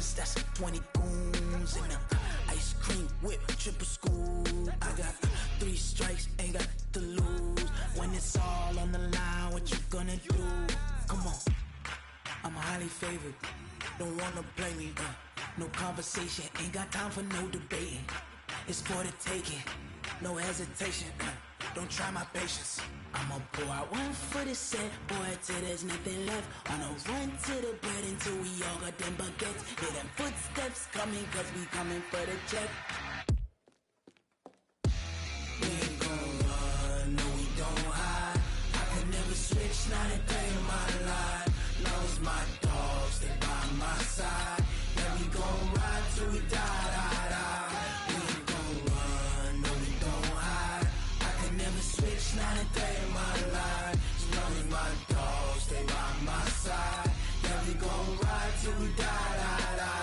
choppers, that's 20 goons in them. Ice cream whip, triple scoop. I got 3 strikes, ain't got to lose. When it's all on the line, what you gonna do? Come on, I'm highly favored. Don't wanna play me, no conversation, ain't got time for no debating. It's for the taking, no hesitation. Don't try my patience. I'ma pour out one for the set, boy, till there's nothing left. On a run to the bread until we all got them baguettes. Hear them footsteps coming, cause we coming for the check. We ain't gon' run, no we don't hide. I could never switch, not a day in my life. Long as my dogs, they by my side. Yeah, we gon' ride till we die, die, die. We ain't gon' run, no we don't hide. I could never switch, not a day in my life. As long as my dogs, they by my side. Yeah, we gon' ride till we die, die, die.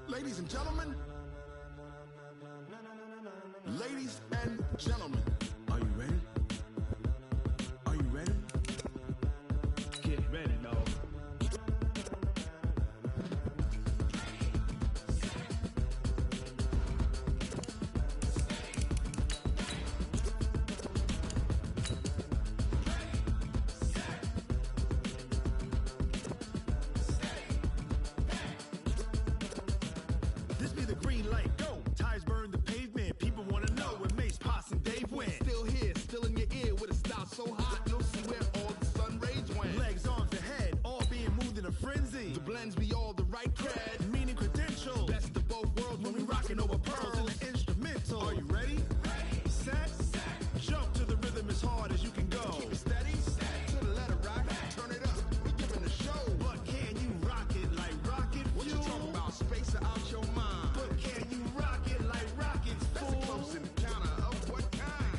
Ladies and gentlemen, ladies and gentlemen, are you ready? Are you ready? Get ready, dog. This be the green light, go. Tires burn the pavement. People wanna know where Mace, Potts, and Dave went. Still here, still in your ear with a style so hot, you'll see where all the sun rays went. Legs, arms, the head, all being moved in a frenzy. The blends be all the right cred, meaning credentials. Best of both worlds when we rockin' over pearls in the instrumental. Are you ready? Set, jump to the rhythm as hard as you can go. Keep it steady, to the letter rock. Turn it up, we giving the show. But can you rock it like rocket fuel? What you talking about? Space out your mind. But can you rock it like rockets, fool? That's a close encounter of what kind?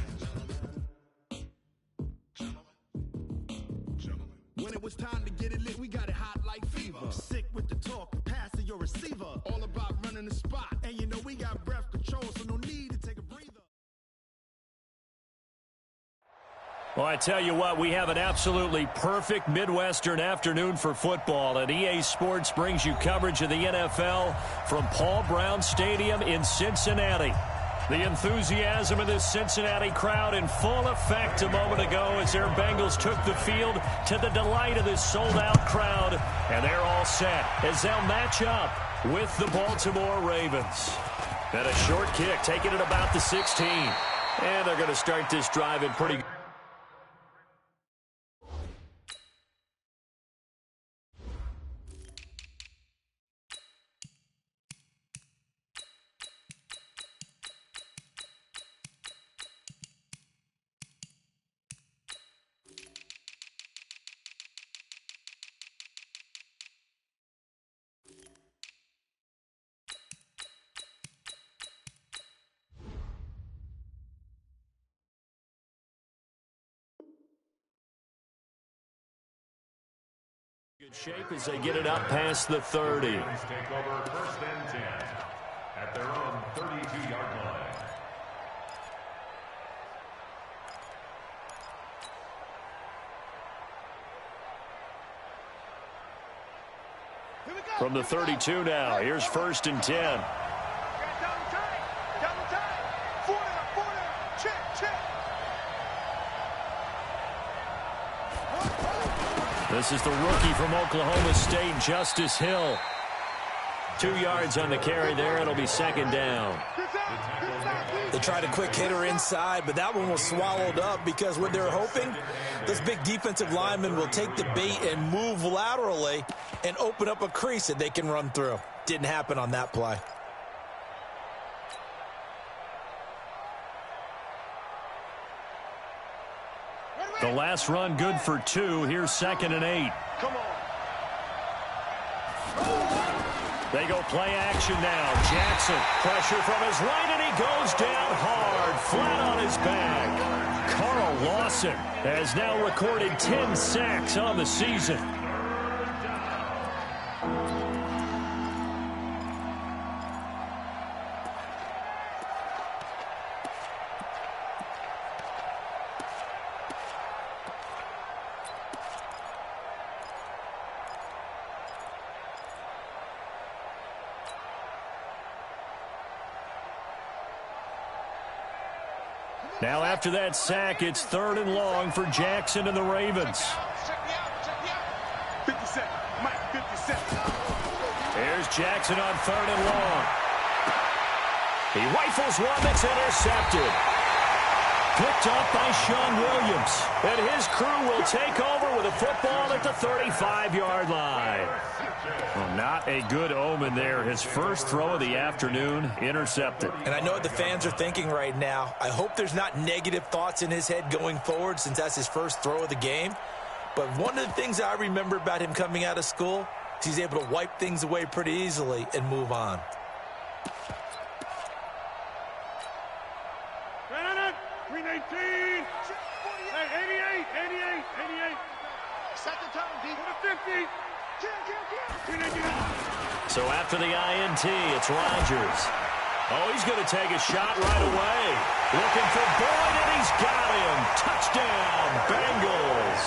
Gentlemen. When it was time to get it lit, we got it hot like fever. Sick with the talk, pass to your receiver. All about running the spot. And you know we got breath control, so no need to take a breather. Well, I tell you what, we have an absolutely perfect Midwestern afternoon for football, and EA Sports brings you coverage of the NFL from Paul Brown Stadium in Cincinnati. The enthusiasm of this Cincinnati crowd in full effect a moment ago as their Bengals took the field to the delight of this sold-out crowd, and they're all set as they'll match up with the Baltimore Ravens. And a short kick taken at about the 16, and they're going to start this drive in pretty good. Good shape as they get it up past the 30. Take over first and 10 at their own 32-yard line. From the 32 now, here's first and 10. This is the rookie from Oklahoma State, Justice Hill. 2 yards on the carry there. It'll be second down. They tried a quick hitter inside, but that one was swallowed up because what they're hoping, this big defensive lineman will take the bait and move laterally and open up a crease that they can run through. Didn't happen on that play. The last run good for 2. Here's second and 8. Come on. They go play action now. Jackson, pressure from his right, and he goes down hard, flat on his back. Carl Lawson has now recorded 10 sacks on the season. Now after that sack, it's 3rd and long for Jackson and the Ravens. 50 seconds. Mike, 50 seconds. Here's Jackson on 3rd and long. He rifles one that's intercepted. Picked up by Sean Williams. And his crew will take over with a football at the 35-yard line. Well, not a good omen there. His first throw of the afternoon intercepted. And I know what the fans are thinking right now. I hope there's not negative thoughts in his head going forward since that's his first throw of the game. But one of the things I remember about him coming out of school is he's able to wipe things away pretty easily and move on. So after the INT, it's Rodgers. Oh, he's going to take a shot right away. Looking for Boyd, and he's got him. Touchdown, Bengals.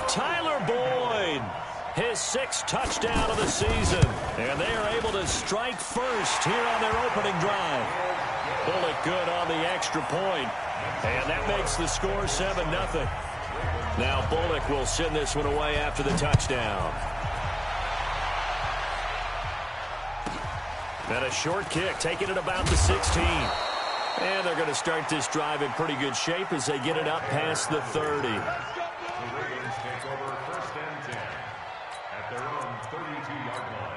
Tyler Boyd, his 6th touchdown of the season. And they are able to strike first here on their opening drive. Bullock good on the extra point. And that makes the score 7-0. Now Bullock will send this one away after the touchdown. And a short kick, taking it about the 16. And they're going to start this drive in pretty good shape as they get it up past the 30. The Ravens take over 1st and 10 at their own 32-yard line.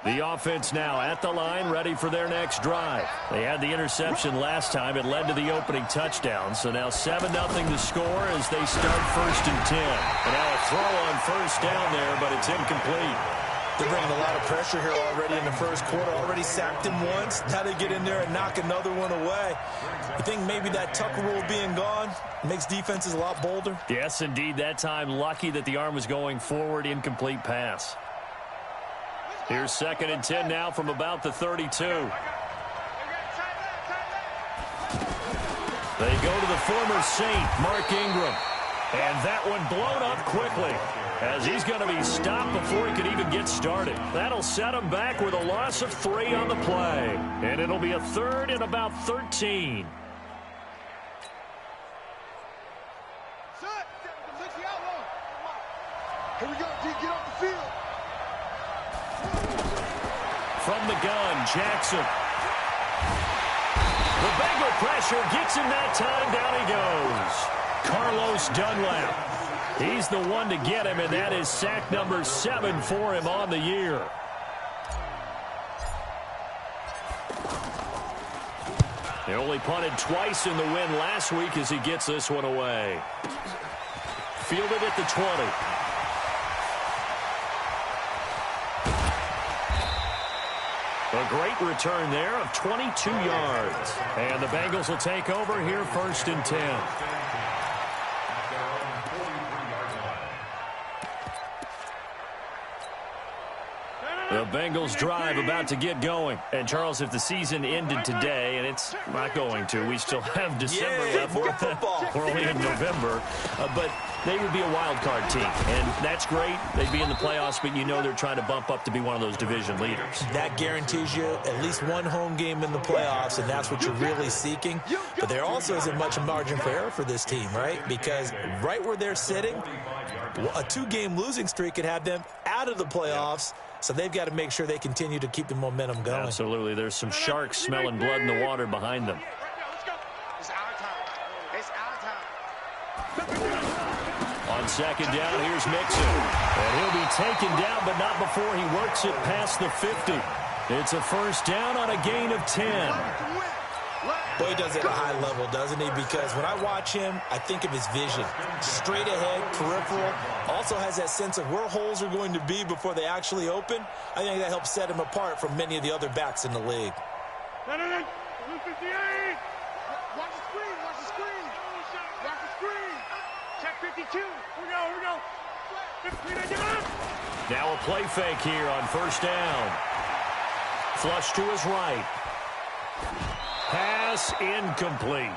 The offense now at the line, ready for their next drive. They had the interception last time. It led to the opening touchdown. So now 7-0 the score as they start 1st and 10. And now a throw on 1st down there, but it's incomplete. They're bringing a lot of pressure here already in the first quarter. Already sacked him once. Now they get in there and knock another one away. I think maybe that Tucker rule being gone makes defenses a lot bolder. Yes, indeed. That time lucky that the arm was going forward. Incomplete pass. Here's 2nd and 10 now from about the 32. They go to the former Saint, Mark Ingram. And that one blown up quickly as he's going to be stopped before he could even get started. That'll set him back with a loss of 3 on the play. And it'll be a 3rd and about 13. Here we go, D, get off the field. From the gun, Jackson. The Bengal pressure gets him that time. Down he goes. Carlos Dunlap. He's the one to get him, and that is sack number 7 for him on the year. They only punted twice in the win last week as he gets this one away. Fielded at the 20. A great return there of 22 yards. And the Bengals will take over here 1st and 10. The Bengals drive about to get going. And, Charles, if the season ended today, and it's not going to, we still have December left. More football. We're only in November. But they would be a wild card team. And that's great. They'd be in the playoffs, but you know they're trying to bump up to be one of those division leaders. That guarantees you at least one home game in the playoffs, and that's what you're really seeking. But there also isn't much margin for error for this team, right? Because right where they're sitting, a 2-game losing streak could have them out of the playoffs. So they've got to make sure they continue to keep the momentum going. Absolutely. There's some sharks smelling blood in the water behind them. It's our time. It's our time. On 2nd down, here's Mixon. And he'll be taken down, but not before he works it past the 50. It's a 1st down on a gain of 10. Boy, he does it at a high level, doesn't he? Because when I watch him, I think of his vision. Straight ahead, peripheral. Also has that sense of where holes are going to be before they actually open. I think that helps set him apart from many of the other backs in the league. Watch the screen. Watch the screen. Watch the screen. Check 52. Here we go. Now a play fake here on 1st down. Flush to his right. Pass incomplete.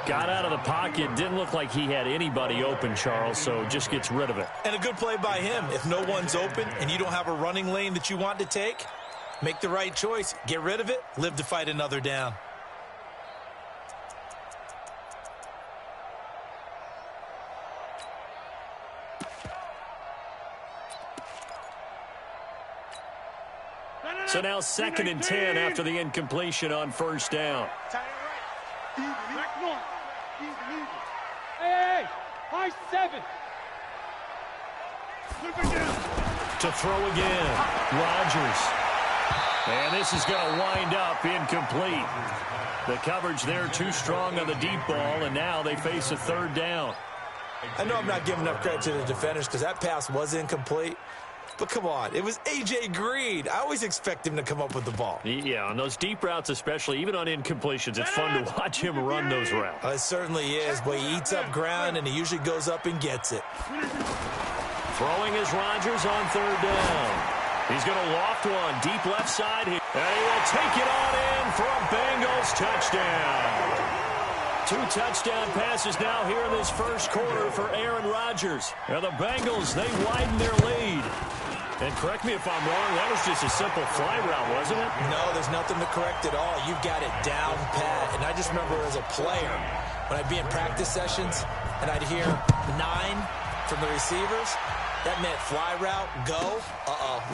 Got out of the pocket. Didn't look like he had anybody open, Charles, so just gets rid of it. And a good play by him. If no one's open and you don't have a running lane that you want to take, make the right choice. Get rid of it. Live to fight another down. So now 2nd and 10 after the incompletion on first down. Hey, high 7. To throw again, Rodgers. And this is going to wind up incomplete. The coverage there too strong on the deep ball, and now they face a 3rd down. I know I'm not giving enough credit to the defenders because that pass was incomplete. But come on, it was A.J. Green. I always expect him to come up with the ball. Yeah, on those deep routes especially, even on incompletions, it's fun to watch him run those routes. It certainly is, but he eats up ground, and he usually goes up and gets it. Throwing is Rodgers on 3rd down. He's going to loft one deep left side here. And he will take it on in for a Bengals touchdown. 2 touchdown passes now here in this first quarter for Aaron Rodgers. And the Bengals, they widen their lead. And correct me if I'm wrong, that was just a simple fly route, wasn't it? No, there's nothing to correct at all. You've got it down pat. And I just remember as a player, when I'd be in practice sessions and I'd hear 9 from the receivers, that meant fly route, go,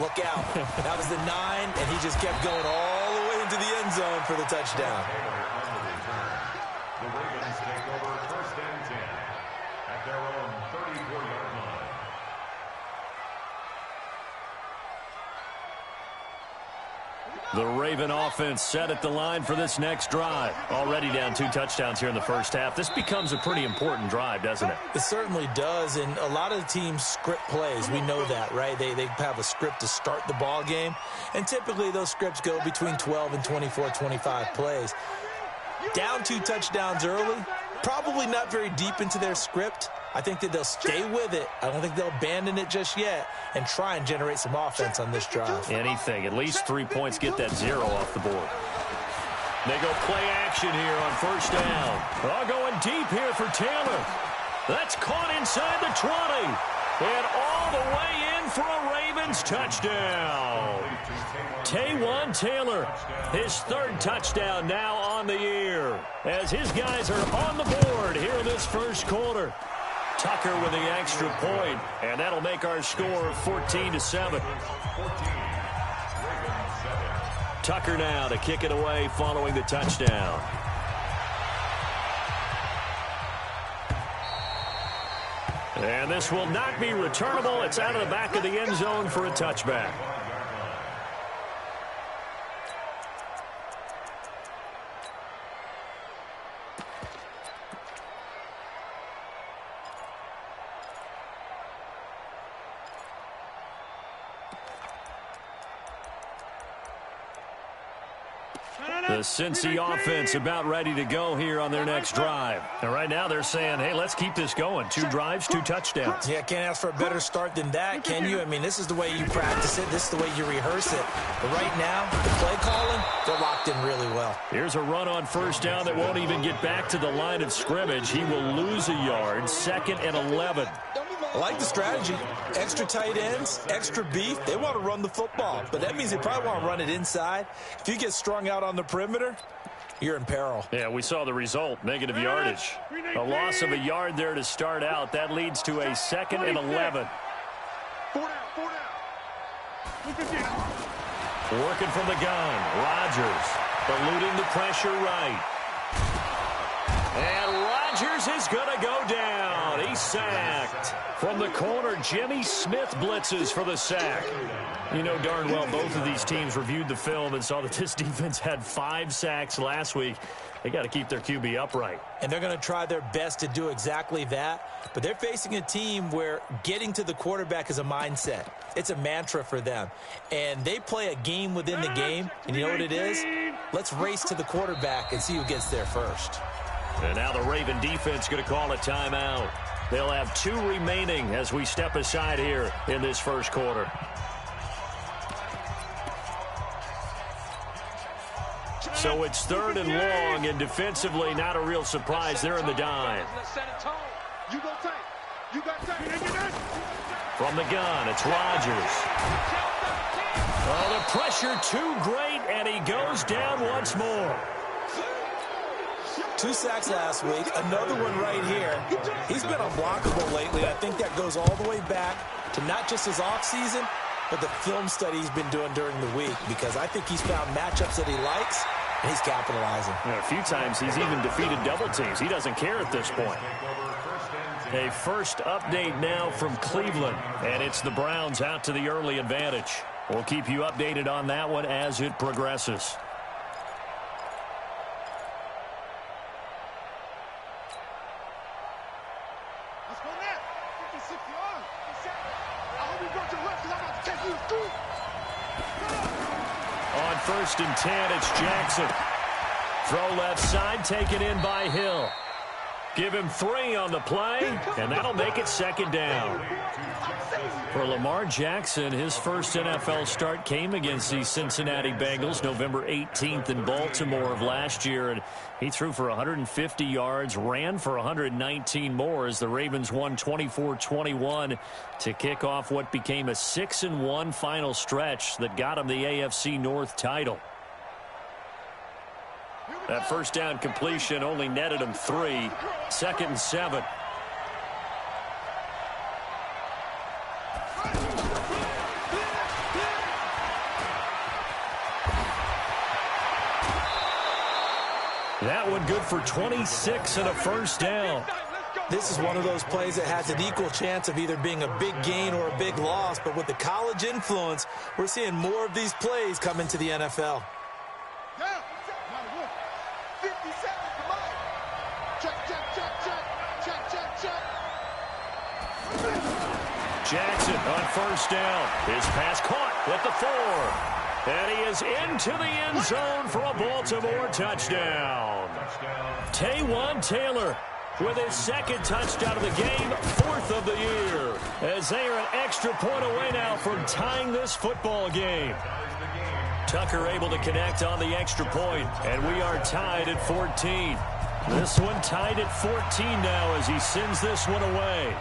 look out. That was the 9, and he just kept going all the way into the end zone for the touchdown. The Ravens take over 1st and 10 at their own 34-yard line. The Raven offense set at the line for this next drive. Already down 2 touchdowns here in the first half. This becomes a pretty important drive, doesn't it? It certainly does, and a lot of the teams script plays. We know that, right? They have a script to start the ball game, and typically those scripts go between 12 and 24, 25 plays. Down 2 touchdowns early, probably not very deep into their script. I think that they'll stay with it. I don't think they'll abandon it just yet and try and generate some offense on this drive. Anything. At least 3 points, get that 0 off the board. They go play action here on first down. Oh, going deep here for Taylor. That's caught inside the 20. And all the way in for a Ravens touchdown. Taywan Taylor, his 3rd touchdown now on the year, as his guys are on the board here in this first quarter. Tucker with the extra point, and that'll make our score 14-7. Tucker now to kick it away following the touchdown. And this will not be returnable. It's out of the back of the end zone for a touchback. The Cincy offense about ready to go here on their next drive. And right now they're saying, hey, let's keep this going. 2 drives, 2 touchdowns. Yeah, can't ask for a better start than that, can you? I mean, this is the way you practice it. This is the way you rehearse it. But right now, the play calling, they're locked in really well. Here's a run on first down that won't even get back to the line of scrimmage. He will lose a yard. 2nd and 11. I like the strategy. Extra tight ends, extra beef. They want to run the football, but that means they probably want to run it inside. If you get strung out on the perimeter, you're in peril. Yeah, we saw the result, negative yardage. A loss of a yard there to start out. That leads to a 2nd and 11. 4 down. Working from the gun, Rodgers eluding the pressure right. And Rodgers is going to go down. He's sacked. From the corner, Jimmy Smith blitzes for the sack. You know darn well both of these teams reviewed the film and saw that this defense had 5 sacks last week. They got to keep their QB upright. And they're going to try their best to do exactly that. But they're facing a team where getting to the quarterback is a mindset. It's a mantra for them. And they play a game within the game. And you know what it is? Let's race to the quarterback and see who gets there first. And now the Raven defense going to call a timeout. They'll have 2 remaining as we step aside here in this first quarter. So it's 3rd and long, and defensively not a real surprise. They're in the dime. From the gun, it's Rodgers. Oh, the pressure too great, and he goes down once more. 2 sacks last week, another one right here. He's been unblockable lately. I think that goes all the way back to not just his offseason, but the film study he's been doing during the week, because I think he's found matchups that he likes, and he's capitalizing. A few times he's even defeated double teams. He doesn't care at this point. A first update now from Cleveland, and it's the Browns out to the early advantage. We'll keep you updated on that one as it progresses. On 1st and 10, it's Jackson. Throw left side, taken in by Hill. Give him 3 on the play, and that'll make it 2nd down. For Lamar Jackson, his first NFL start came against the Cincinnati Bengals November 18th in Baltimore of last year, and he threw for 150 yards, ran for 119 more as the Ravens won 24-21 to kick off what became a 6-1 final stretch that got him the AFC North title. That first down completion only netted him 3. 2nd and 7. That one good for 26 and a first down. This is one of those plays that has an equal chance of either being a big gain or a big loss, but with the college influence, we're seeing more of these plays come into the NFL. Jackson on first down. His pass caught with the 4. And he is into the end zone for a Baltimore touchdown. Taywan Taylor with his 2nd touchdown of the game, 4th of the year. As they are an extra point away now from tying this football game. Tucker able to connect on the extra point, and we are tied at 14. This one tied at 14 now as he sends this one away.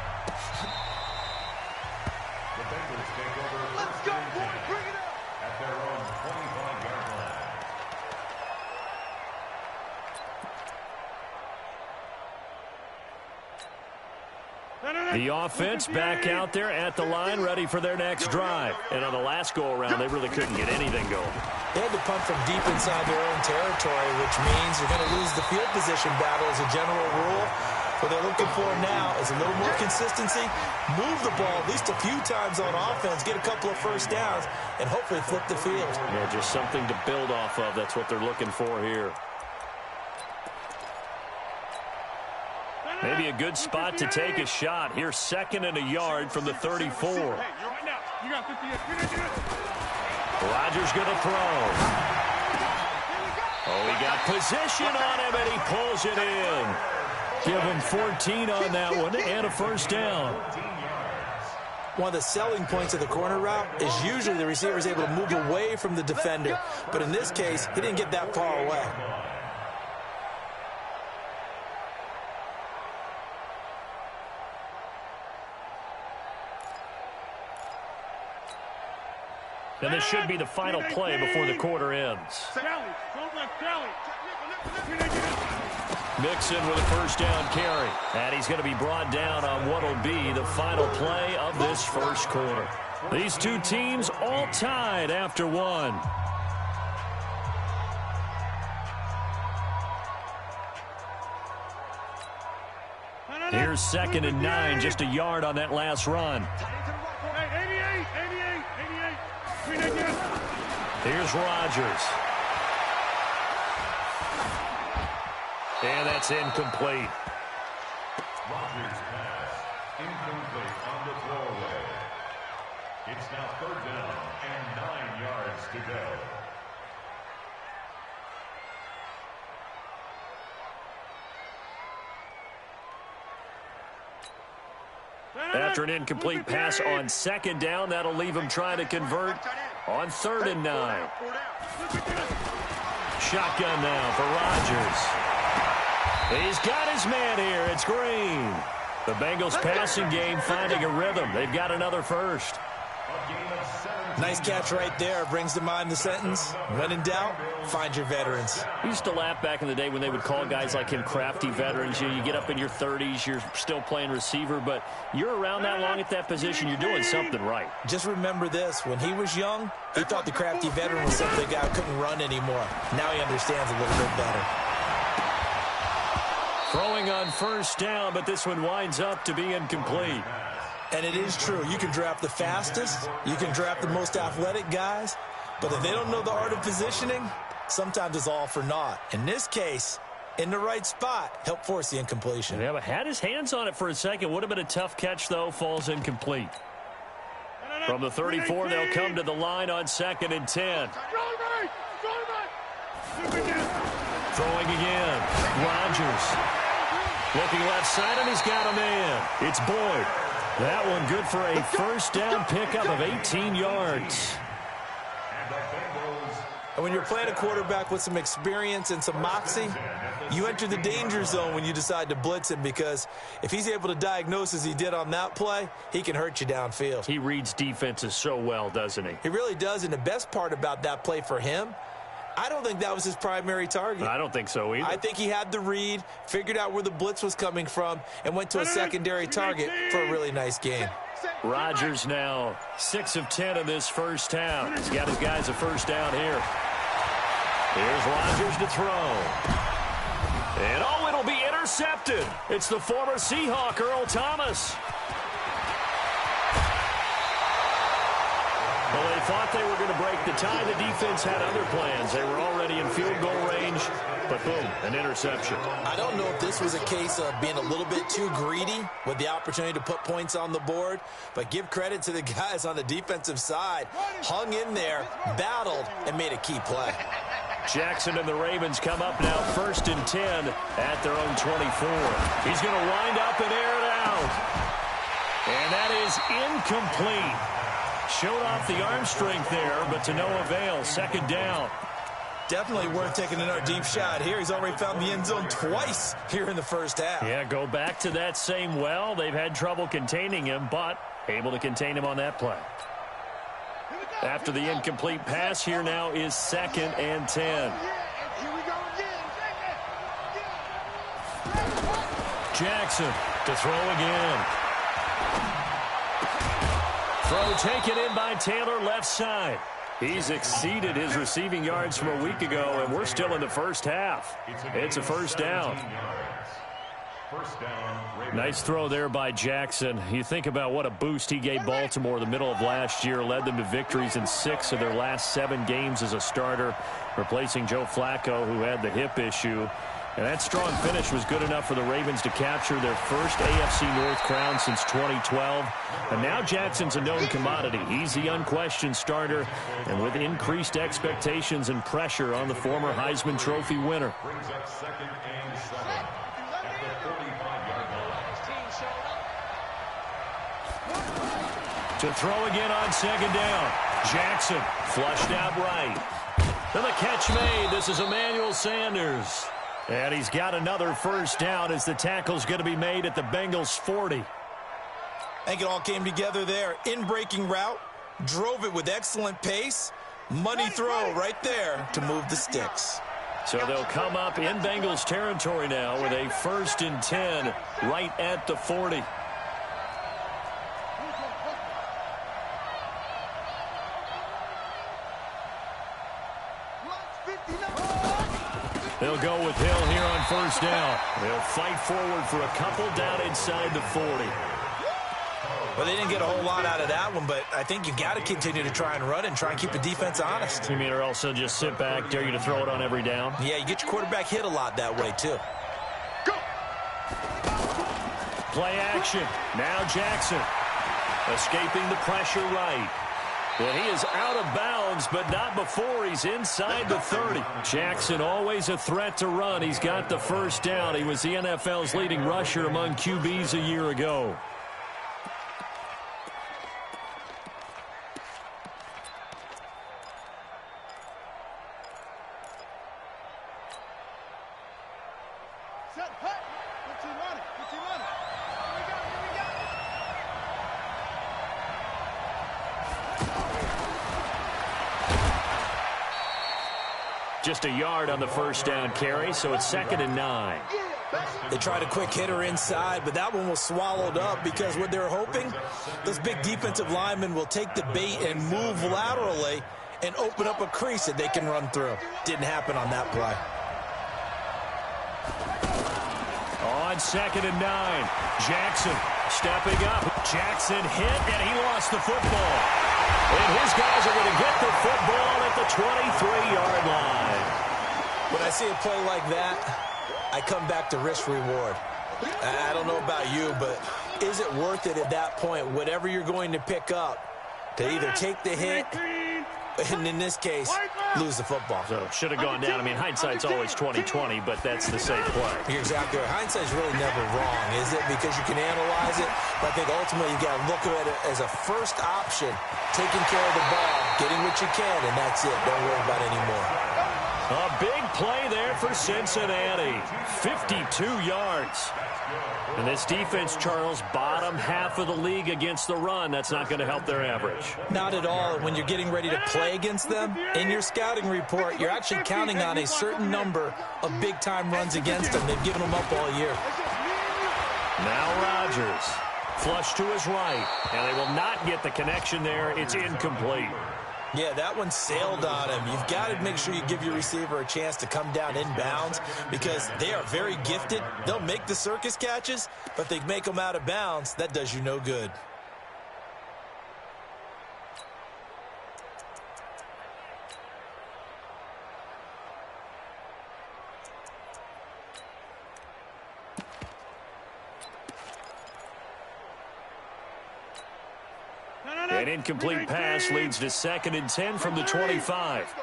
The offense back out there at the line, ready for their next drive. And on the last go-around, they really couldn't get anything going. They had to punt from deep inside their own territory, which means you're going to lose the field position battle as a general rule. What they're looking for now is a little more consistency, move the ball at least a few times on offense, get a couple of first downs, and hopefully flip the field. Yeah, just something to build off of. That's what they're looking for here. Maybe a good spot to take a shot. Here's 2nd and a yard from the 34. Rodgers going to throw. Oh, he got position on him, and he pulls it in. Give him 14 on that one and a first down. One of the selling points of the corner route is usually the receiver is able to move away from the defender. But in this case, he didn't get that far away. And this should be the final play before the quarter ends. Mixon with a first down carry. And he's going to be brought down on what will be the final play of this first quarter. These two teams all tied after 1. Here's 2nd and 9, just a yard on that last run. Here's Rodgers. And that's incomplete. Rodgers' pass incomplete on the throwaway. It's now 3rd down and 9 yards to go. After an incomplete pass on 2nd down, that'll leave him trying to convert on 3rd and 9. Shotgun now for Rodgers. He's got his man here. It's Green. The Bengals passing game finding a rhythm. They've got another first. Nice catch right there. Brings to mind the sentence, when in doubt, find your veterans. I used to laugh back in the day when they would call guys like him crafty veterans. You get up in your 30s, you're still playing receiver, but you're around that long at that position, you're doing something right. Just remember this. When he was young, he thought the crafty veteran was something a guy who couldn't run anymore. Now he understands a little bit better. Throwing on first down, but this one winds up to be incomplete. And it is true. You can draft the fastest. You can draft the most athletic guys. But if they don't know the art of positioning, sometimes it's all for naught. In this case, in the right spot, help force the incompletion. Yeah, but had his hands on it for a second. Would have been a tough catch, though. Falls incomplete. From the 34, they'll come to the line on 2nd and 10. Throwing again. Rodgers. Looking left side, and he's got a man. It's Boyd. That one good for a first down pickup of 18 yards. And when you're playing a quarterback with some experience and some moxie, you enter the danger zone when you decide to blitz him, because if he's able to diagnose as he did on that play, he can hurt you downfield. He reads defenses so well, doesn't he? He really does, and the best part about that play for him, I don't think that was his primary target. I don't think so either. I think he had the read, figured out where the blitz was coming from, and went to a secondary target for a really nice game. Rodgers now 6 of 10 in this first half. He's got his guys a first down here. Here's Rodgers to throw. And it'll be intercepted. It's the former Seahawk, Earl Thomas. Well, they thought they were going to break the tie. The defense had other plans. They were already in field goal range, but boom, an interception. I don't know if this was a case of being a little bit too greedy with the opportunity to put points on the board, but give credit to the guys on the defensive side. Hung in there, battled, and made a key play. Jackson and the Ravens come up now 1st and 10 at their own 24. He's going to wind up and air it out. And that is incomplete. Showed off the arm strength there, but to no avail. 2nd down. Definitely worth taking another deep shot here. He's already found the end zone twice here in the first half. Yeah, go back to that same well. They've had trouble containing him, but able to contain him on that play. After the incomplete pass, here now is 2nd and 10. Jackson to throw again. Throw taken in by Taylor, left side. He's exceeded his receiving yards from a week ago, and we're still in the first half. It's a first down. Nice throw there by Jackson. You think about what a boost he gave Baltimore the middle of last year, led them to victories in 6 of their last 7 games as a starter, replacing Joe Flacco, who had the hip issue. And that strong finish was good enough for the Ravens to capture their first AFC North crown since 2012. And now Jackson's a known commodity. He's the unquestioned starter, and with increased expectations and pressure on the former Heisman Trophy winner. Brings up 2nd and 7 at the 45-yard line. To throw again on 2nd down. Jackson flushed out right. And the catch made. This is Emmanuel Sanders. And he's got another first down as the tackle's going to be made at the Bengals 40. I think it all came together there. In-breaking route, drove it with excellent pace. Money throw right there to move the sticks. So they'll come up in Bengals territory now with a 1st and 10 right at the 40. They'll go with Hill here on first down. They'll fight forward for a couple down inside the 40. Well, they didn't get a whole lot out of that one, but I think you got to continue to try and run and try and keep the defense honest. You mean, or also just sit back, dare you to throw it on every down? Yeah, you get your quarterback hit a lot that way, too. Play action. Now Jackson escaping the pressure right. Well, he is out of bounds, but not before he's inside the 30. Jackson always a threat to run. He's got the first down. He was the NFL's leading rusher among QBs a year ago. set, hut. Good team on it. Good team on it. Just a yard on the first down carry, so it's 2nd and 9. They tried a quick hitter inside, but that one was swallowed up because what they're hoping, those big defensive linemen will take the bait and move laterally and open up a crease that they can run through. Didn't happen on that play. On 2nd and 9, Jackson stepping up. Jackson hit, and he lost the football. And his guys are going to get the football at the 23-yard line. When I see a play like that, I come back to risk-reward. I don't know about you, but is it worth it at that point, whatever you're going to pick up, to either take the hit, and in this case, lose the football? So should have gone down. I mean, hindsight's always 20/20, but that's the safe play. You're exactly right. Hindsight's really never wrong, is it? Because you can analyze it, but I think ultimately you got to look at it as a first option, taking care of the ball, getting what you can, and that's it. Don't worry about any more. A big play there for Cincinnati. 52 yards. And this defense, Charles, bottom half of the league against the run. That's not going to help their average. Not at all. When you're getting ready to play against them, in your scouting report, you're actually counting on a certain number of big-time runs against them. They've given them up all year. Now Rodgers. Flush to his right. And they will not get the connection there. It's incomplete. Yeah, that one sailed on him. You've got to make sure you give your receiver a chance to come down inbounds because they are very gifted. They'll make the circus catches, but they make them out of bounds. That does you no good. An incomplete pass leads to 2nd and 10 from the 25.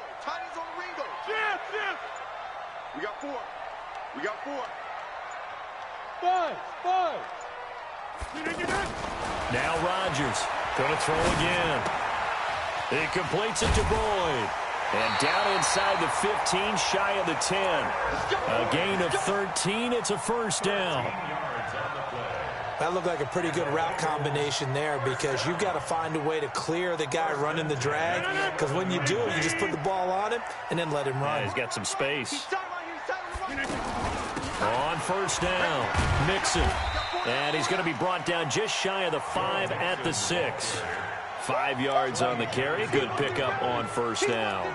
We got 4. We got 4. 5. Now Rodgers going to throw again. He completes it to Boyd. And down inside the 15, shy of the 10. A gain of 13. It's a first down. That looked like a pretty good route combination there because you've got to find a way to clear the guy running the drag because when you do, you just put the ball on him and then let him run. Yeah, he's got some space. On first down, Mixon. And he's going to be brought down just shy of the 5 at the 6. 5 yards on the carry. Good pickup on first down.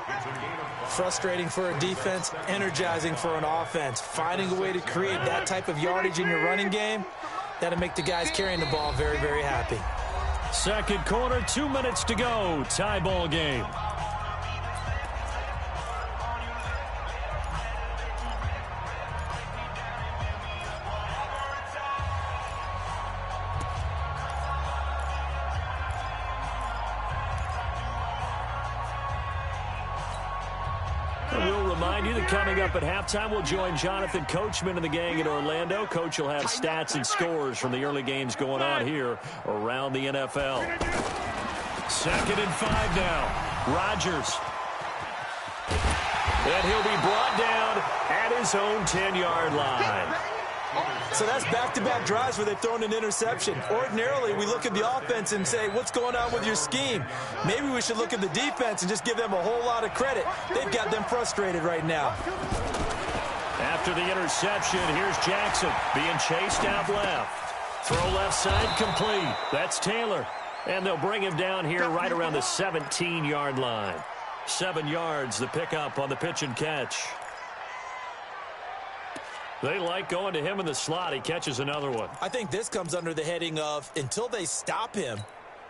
Frustrating for a defense, energizing for an offense. Finding a way to create that type of yardage in your running game, that'll make the guys carrying the ball very, very happy. Second quarter, 2 minutes to go. Tie ball game. Coming up at halftime, we'll join Jonathan Coachman and the gang in Orlando. Coach will have stats and scores from the early games going on here around the NFL. 2nd and 5 now. Rodgers. And he'll be brought down at his own 10-yard line. So that's back-to-back drives where they've thrown an interception. Ordinarily, we look at the offense and say, what's going on with your scheme? Maybe we should look at the defense and just give them a whole lot of credit. They've got them frustrated right now. After the interception, here's Jackson being chased out left. Throw left side complete. That's Taylor. And they'll bring him down here right around the 17-yard line. 7 yards, the pickup on the pitch and catch. They like going to him in the slot. He catches another one. I think this comes under the heading of until they stop him,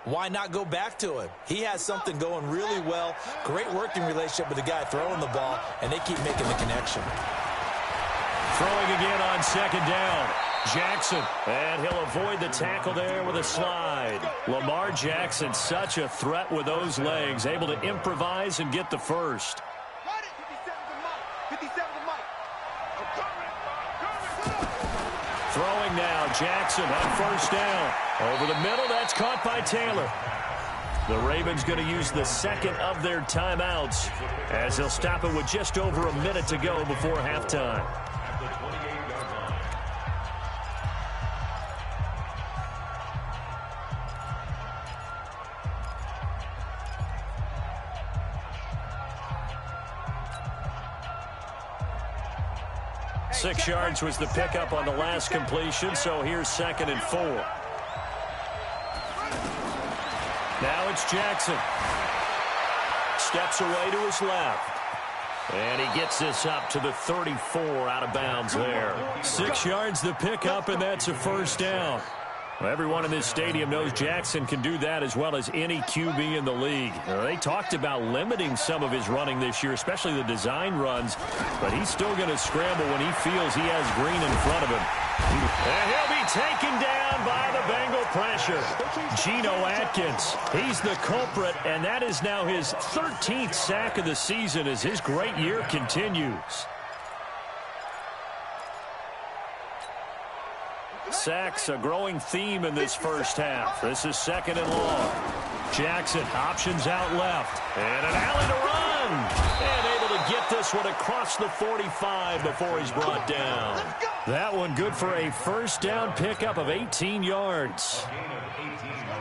why not go back to him? He has something going really well. Great working relationship with the guy throwing the ball, and they keep making the connection. Throwing again on 2nd down. Jackson, and he'll avoid the tackle there with a slide. Lamar Jackson, such a threat with those legs, able to improvise and get the first. Throwing now, Jackson on first down. Over the middle, that's caught by Taylor. The Ravens going to use the second of their timeouts as they'll stop it with just over a minute to go before halftime. 6 yards was the pickup on the last completion, so here's 2nd and 4. Now it's Jackson. Steps away to his left. And he gets this up to the 34 out of bounds there. 6 yards the pickup, and that's a first down. Well, everyone in this stadium knows Jackson can do that as well as any QB in the league. They talked about limiting some of his running this year, especially the design runs, but he's still going to scramble when he feels he has green in front of him. And he'll be taken down by the Bengal pressure. Geno Atkins, he's the culprit, and that is now his 13th sack of the season as his great year continues. Sacks, a growing theme in this first half. This is 2nd and long. Jackson options out left. And an alley to run. And able to get this one across the 45 before he's brought down. That one good for a first down pickup of 18 yards.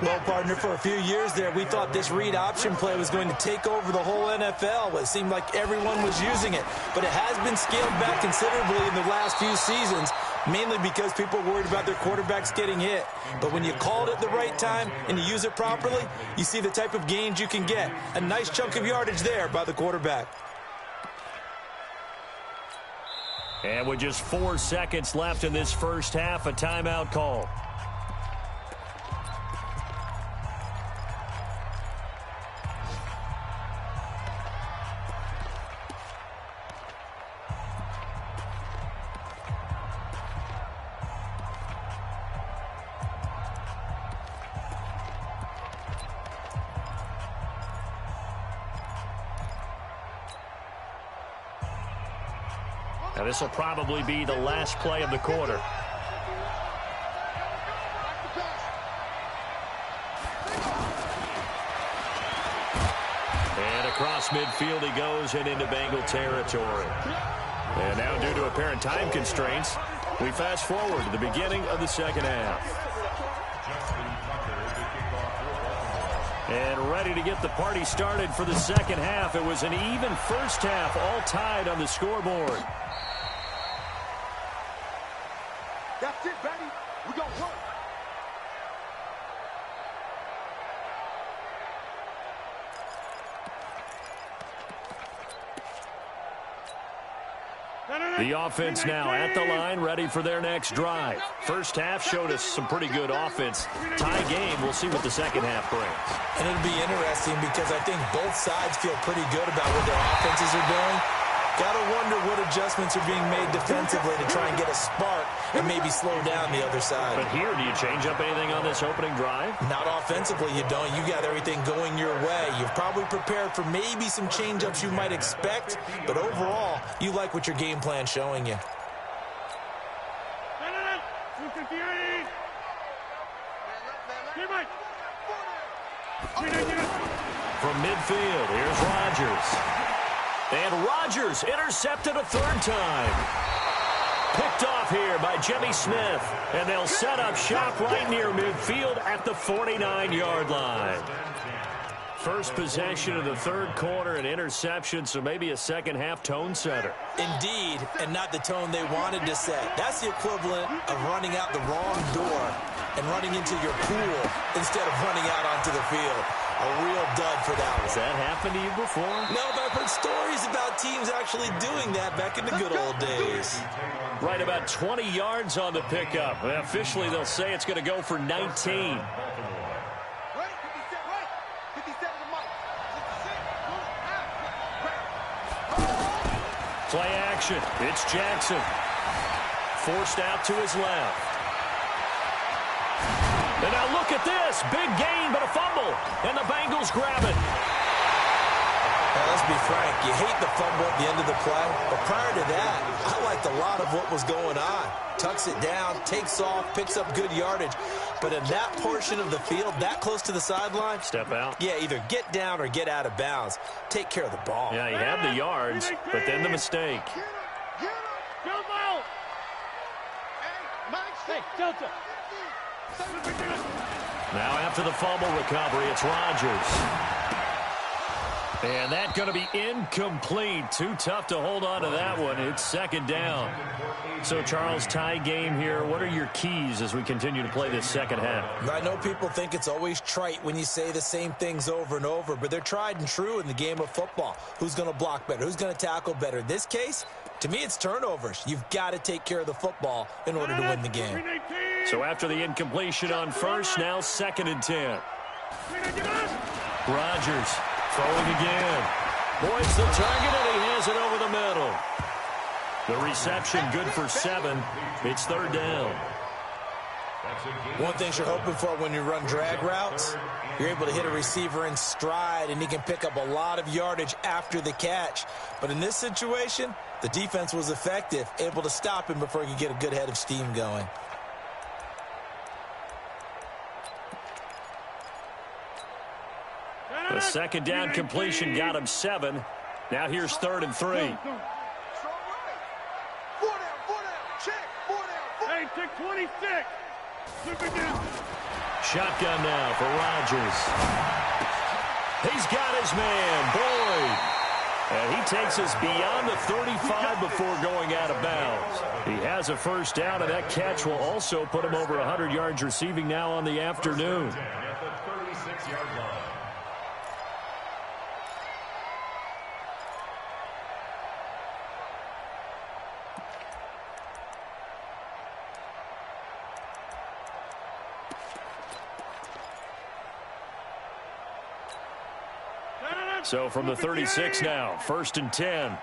Well, partner, for a few years there, we thought this read option play was going to take over the whole NFL. It seemed like everyone was using it. But it has been scaled back considerably in the last few seasons, mainly because people are worried about their quarterbacks getting hit. But when you call it at the right time and you use it properly, you see the type of gains you can get. A nice chunk of yardage there by the quarterback. And with just 4 seconds left in this first half, a timeout call. Now this will probably be the last play of the quarter. And across midfield he goes and into Bengal territory. And now due to apparent time constraints, we fast forward to the beginning of the second half. And ready to get the party started for the second half. It was an even first half, all tied on the scoreboard. That's it, baby. We gon' work. The offense now at the line, ready for their next drive. First half showed us some pretty good offense. Tie game, we'll see what the second half brings. And it'll be interesting because I think both sides feel pretty good about what their offenses are doing. Got to wonder what adjustments are being made defensively to try and get a spark and maybe slow down the other side. But here, do you change up anything on this opening drive? Not offensively, you don't. You got everything going your way. You've probably prepared for maybe some change-ups you might expect, but overall, you like what your game plan's showing you. From midfield, here's Rodgers. And Rodgers intercepted a third time. Picked off here by Jimmy Smith. And they'll set up shop right near midfield at the 49-yard line. First possession of the third quarter, an interception, so maybe a second-half tone setter. Indeed, and not the tone they wanted to set. That's the equivalent of running out the wrong door and running into your pool instead of running out onto the field. A real dud for that one. Has that happened to you before? No, but I've heard stories about teams actually doing that back in the good old days. Right about 20 yards on the pickup. Officially, they'll say it's going to go for 19. Play action. It's Jackson. Forced out to his left. And now look at this. Big gain, but a fumble. And the Bengals grab it. Now, let's be frank. You hate the fumble at the end of the play. But prior to that, I liked a lot of what was going on. Tucks it down, takes off, picks up good yardage. But in that portion of the field, that close to the sideline, step out. Yeah, either get down or get out of bounds. Take care of the ball. Yeah, he had the yards, but then the mistake. Now after the fumble recovery, it's Rodgers. And that's going to be incomplete. Too tough to hold on to that one. It's second down. So, Charles, tie game here. What are your keys as we continue to play this second half? I know people think it's always trite when you say the same things over and over, but they're tried and true in the game of football. Who's going to block better? Who's going to tackle better? In this case, to me, it's turnovers. You've got to take care of the football in order to win the game. So after the incompletion on first, now 2nd and 10. Rodgers throwing again. Boyd's the target, and he has it over the middle. The reception good for 7. It's 3rd down. One thing you're hoping for when you run drag routes, you're able to hit a receiver in stride, and he can pick up a lot of yardage after the catch. But in this situation, the defense was effective, able to stop him before he could get a good head of steam going. The 2nd down completion got him 7. Now here's 3rd and 3. Hey, take 26. Shotgun now for Rodgers. He's got his man, Boyd. And he takes us beyond the 35 before going out of bounds. He has a first down, and that catch will also put him over 100 yards receiving now on the afternoon. At the 36-yard line. So from the 36 now, 1st and 10.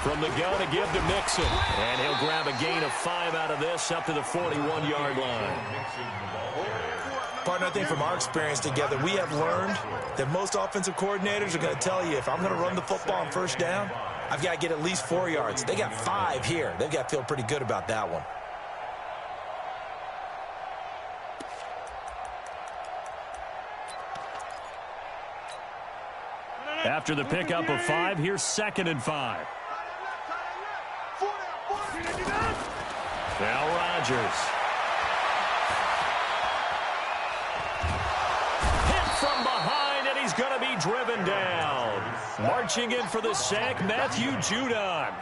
From the gun, a give to Mixon. And he'll grab a gain of 5 out of this up to the 41-yard line. Partner, I think from our experience together, we have learned that most offensive coordinators are going to tell you, if I'm going to run the football on first down, I've got to get at least 4 yards. They got 5 here. They've got to feel pretty good about that one. After the pickup of 5, here's 2nd and 5. Now Rodgers. Hit from behind, and he's going to be driven down. Marching in for the sack, Matthew Judon.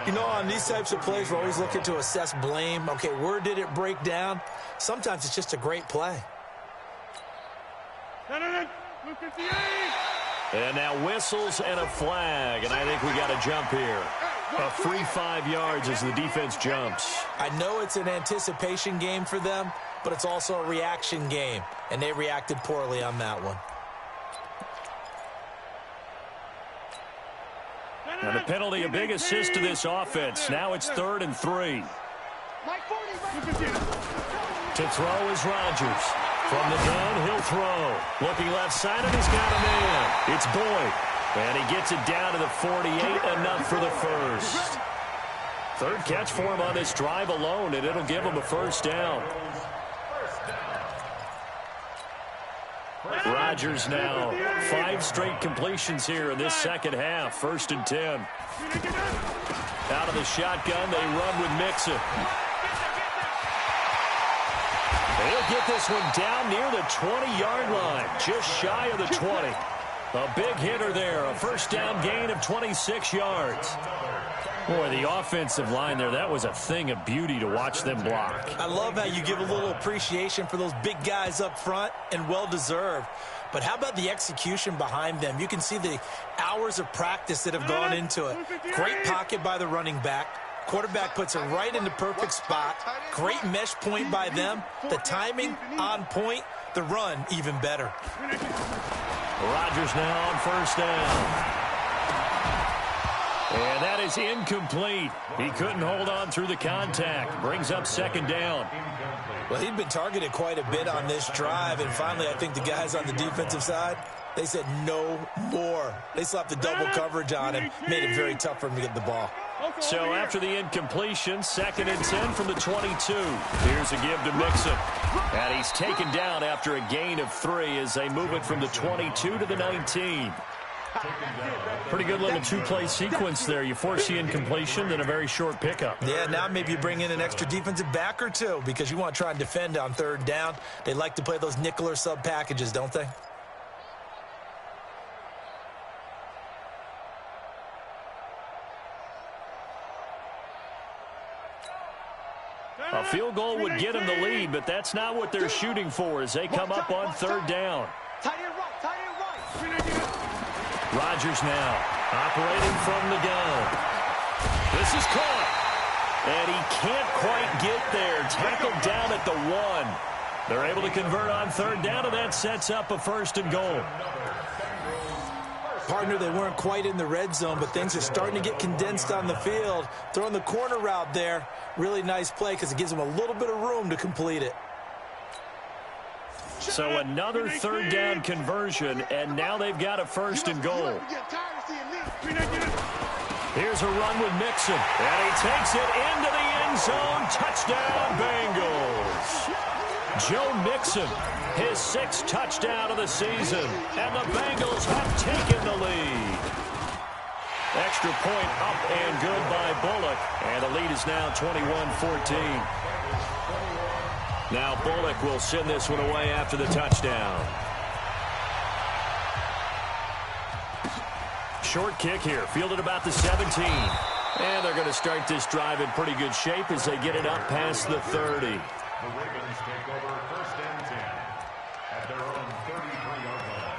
You know, on these types of plays, we're always looking to assess blame. Okay, where did it break down? Sometimes it's just a great play. And now whistles and a flag, and I think we got a jump here. A free 5 yards as the defense jumps. I know it's an anticipation game for them, but it's also a reaction game, and they reacted poorly on that one. And the penalty, a big assist to this offense. Now it's 3rd and 3. To throw is Rodgers. From the gun, he'll throw. Looking left side, and he's got a man. It's Boyd. And he gets it down to the 48, enough for the first. 3rd catch for him on this drive alone, and it'll give him a first down. Rodgers now 5 straight completions here in this second half. 1st and 10. Out of the shotgun, they run with Mixon. They'll get this one down near the 20-yard line, just shy of the 20. A big hitter there, a first down gain of 26 yards. Boy, the offensive line there, that was a thing of beauty to watch them block. I love how you give a little appreciation for those big guys up front, and well-deserved. But how about the execution behind them? You can see the hours of practice that have gone into it. Great pocket by the running back. Quarterback puts it right in the perfect spot. Great mesh point by them. The timing on point. The run even better. Rodgers now on first down. And that is incomplete. He couldn't hold on through the contact. Brings up 2nd down. Well, he'd been targeted quite a bit on this drive, and finally I think the guys on the defensive side, they said no more. They slapped the double coverage on him, made it very tough for him to get the ball. So after the incompletion, 2nd and 10 from the 22. Here's a give to Mixon. And he's taken down after a gain of 3 as they move it from the 22 to the 19. Pretty good little 2-play sequence there. You force the incompletion, then a very short pickup. Yeah, now maybe you bring in an extra defensive back or 2 because you want to try and defend on 3rd down. They like to play those nickel or sub packages, don't they? A field goal would get them the lead, but that's not what they're shooting for as they come up on third down. Rodgers now operating from the gun. This is caught. And he can't quite get there. Tackled down at the 1. They're able to convert on third down, and that sets up a 1st and goal. Partner, they weren't quite in the red zone, but things are starting to get condensed on the field. Throwing the corner route there. Really nice play because it gives them a little bit of room to complete it. So another third down conversion, and now they've got a 1st and goal. Here's a run with Mixon, and he takes it into the end zone. Touchdown, Bengals. Joe Mixon, his 6th touchdown of the season, and the Bengals have taken the lead. Extra point up and good by Bullock, and the lead is now 21-14. Now Bullock will send this one away after the touchdown. Short kick here, fielded about the 17. And they're going to start this drive in pretty good shape as they get it up past the 30. The Ravens take over 1st and 10 at their own 33-yard line.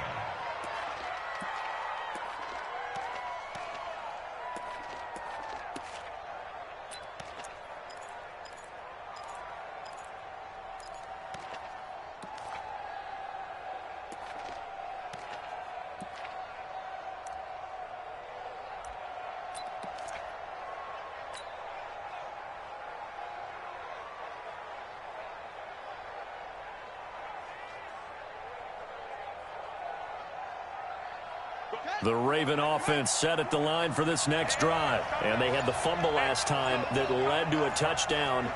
The Raven offense set at the line for this next drive. And they had the fumble last time that led to a touchdown.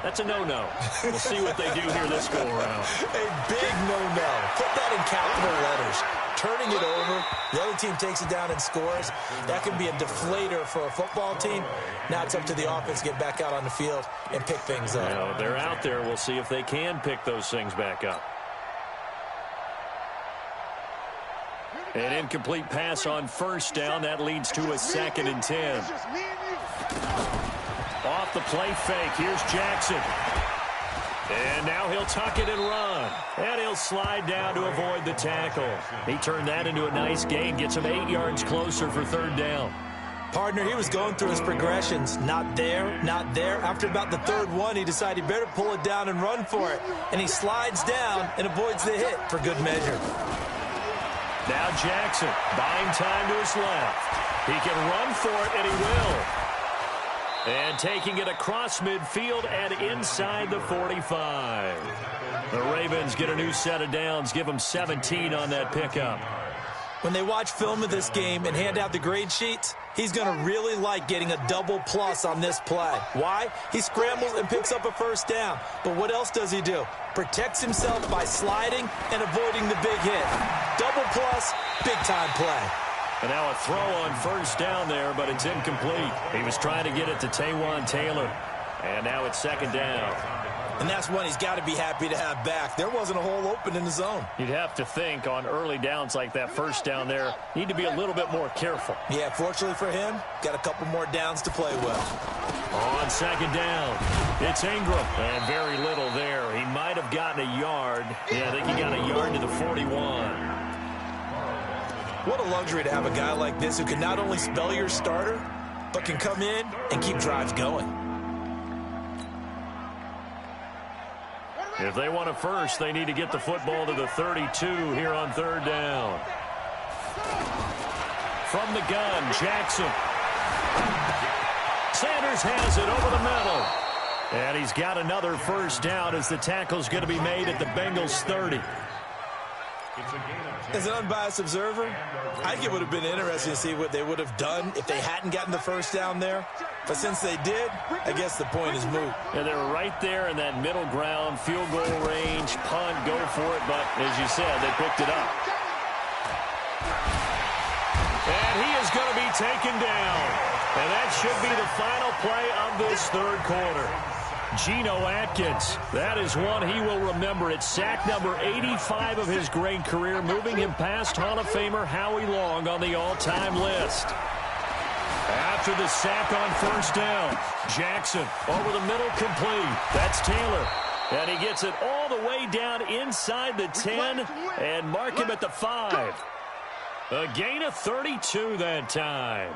That's a no-no. We'll see what they do here this go-around. A big no-no. Put that in capital letters. Turning it over. The other team takes it down and scores. That can be a deflator for a football team. Now it's up to the offense to get back out on the field and pick things up. Now, they're out there. We'll see if they can pick those things back up. An incomplete pass on 1st down. That leads to a 2nd and 10. Off the play fake. Here's Jackson. And now he'll tuck it and run. And he'll slide down to avoid the tackle. He turned that into a nice gain. Gets him 8 yards closer for 3rd down. Partner, he was going through his progressions. Not there, not there. After about the 3rd one, he decided he better pull it down and run for it. And he slides down and avoids the hit for good measure. Now Jackson, buying time to his left. He can run for it, and he will. And taking it across midfield and inside the 45. The Ravens get a new set of downs, give them 17 on that pickup. When they watch film of this game and hand out the grade sheets, he's going to really like getting a double plus on this play. Why? He scrambles and picks up a 1st down. But what else does he do? Protects himself by sliding and avoiding the big hit. Double plus, big-time play. And now a throw on 1st down there, but it's incomplete. He was trying to get it to Taywan Taylor. And now it's 2nd down. And that's one he's got to be happy to have back. There wasn't a hole open in the zone. You'd have to think on early downs like that 1st down there, need to be a little bit more careful. Yeah, fortunately for him, got a couple more downs to play with. On 2nd down, it's Ingram. And very little there. He might have gotten a yard. Yeah, I think he got a yard to the 41. What a luxury to have a guy like this who can not only spell your starter, but can come in and keep drives going. If they want a 1st, they need to get the football to the 32 here on 3rd down. From the gun, Jackson. Sanders has it over the middle. And he's got another 1st down as the tackle's going to be made at the Bengals 30. As an unbiased observer, I think it would have been interesting to see what they would have done if they hadn't gotten the 1st down there. But since they did, I guess the point is moot. And they were right there in that middle ground, field goal range, punt, go for it. But as you said, they picked it up. And he is going to be taken down. And that should be the final play of this 3rd quarter. Geno Atkins, that is one he will remember. It's sack number 85 of his great career, moving him past Hall of Famer Howie Long on the all-time list. At after the sack on first down. Jackson over the middle, complete. That's Taylor. And he gets it all the way down inside the 10 and mark him at the 5. A gain of 32 that time.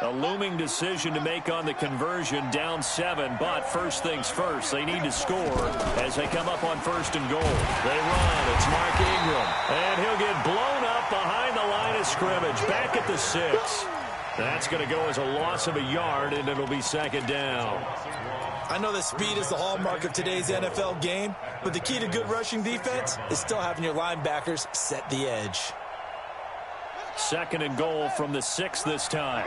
A looming decision to make on the conversion, down 7, but first things first, they need to score as they come up on first and goal. They run, it's Mark Ingram, and he'll get blown up behind the line of scrimmage, back at the 6. That's going to go as a loss of a yard, and it'll be second down. I know that speed is the hallmark of today's NFL game, but the key to good rushing defense is still having your linebackers set the edge. Second and goal from the 6 this time.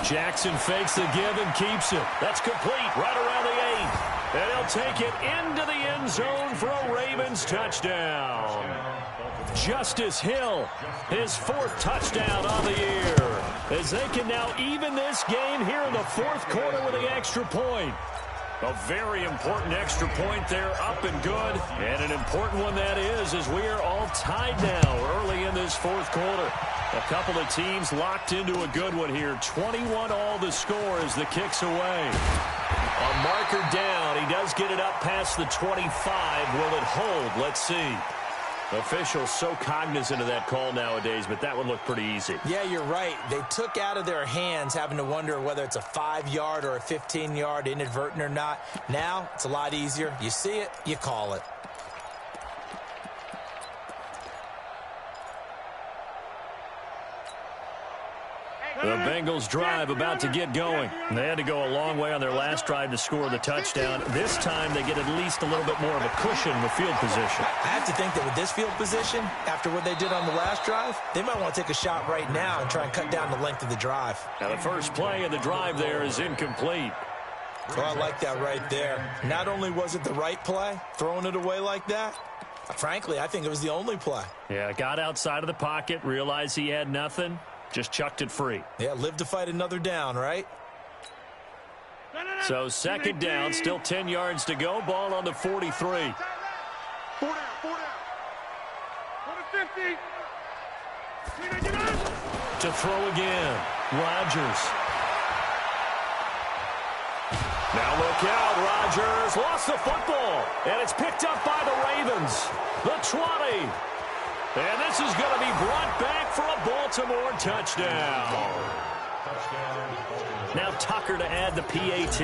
Jackson fakes the give and keeps it. That's complete right around the 8. And he'll take it into the end zone for a Ravens touchdown. Justice Hill, his 4th touchdown on the year, as they can now even this game here in the 4th quarter with the extra point. A very important extra point there, up and good. And an important one that is, as we are all tied now early in this 4th quarter. A couple of teams locked into a good one here. 21 all the score as the kick's away. A marker down. He does get it up past the 25. Will it hold? Let's see. Officials so cognizant of that call nowadays, but that would look pretty easy. Yeah, you're right. They took out of their hands having to wonder whether it's a 5-yard or a 15-yard inadvertent or not. Now, it's a lot easier. You see it, you call it. The Bengals drive about to get going. They had to go a long way on their last drive to score the touchdown. This time they get at least a little bit more of a cushion with field position. I have to think that with this field position, after what they did on the last drive, they might want to take a shot right now and try and cut down the length of the drive. Now the first play of the drive there is incomplete. Oh, I like that right there. Not only was it the right play, throwing it away like that, frankly, I think it was the only play. Yeah, got outside of the pocket, realized he had nothing. Just chucked it free. Yeah, live to fight another down, right? So second down, still 10 yards to go. Ball on the 43. 4 down, 4 down. 4 to 50. To throw again, Rodgers. Now look out, Rodgers lost the football, and it's picked up by the Ravens. The 20. And this is going to be brought back for a Baltimore touchdown. Now Tucker to add the PAT.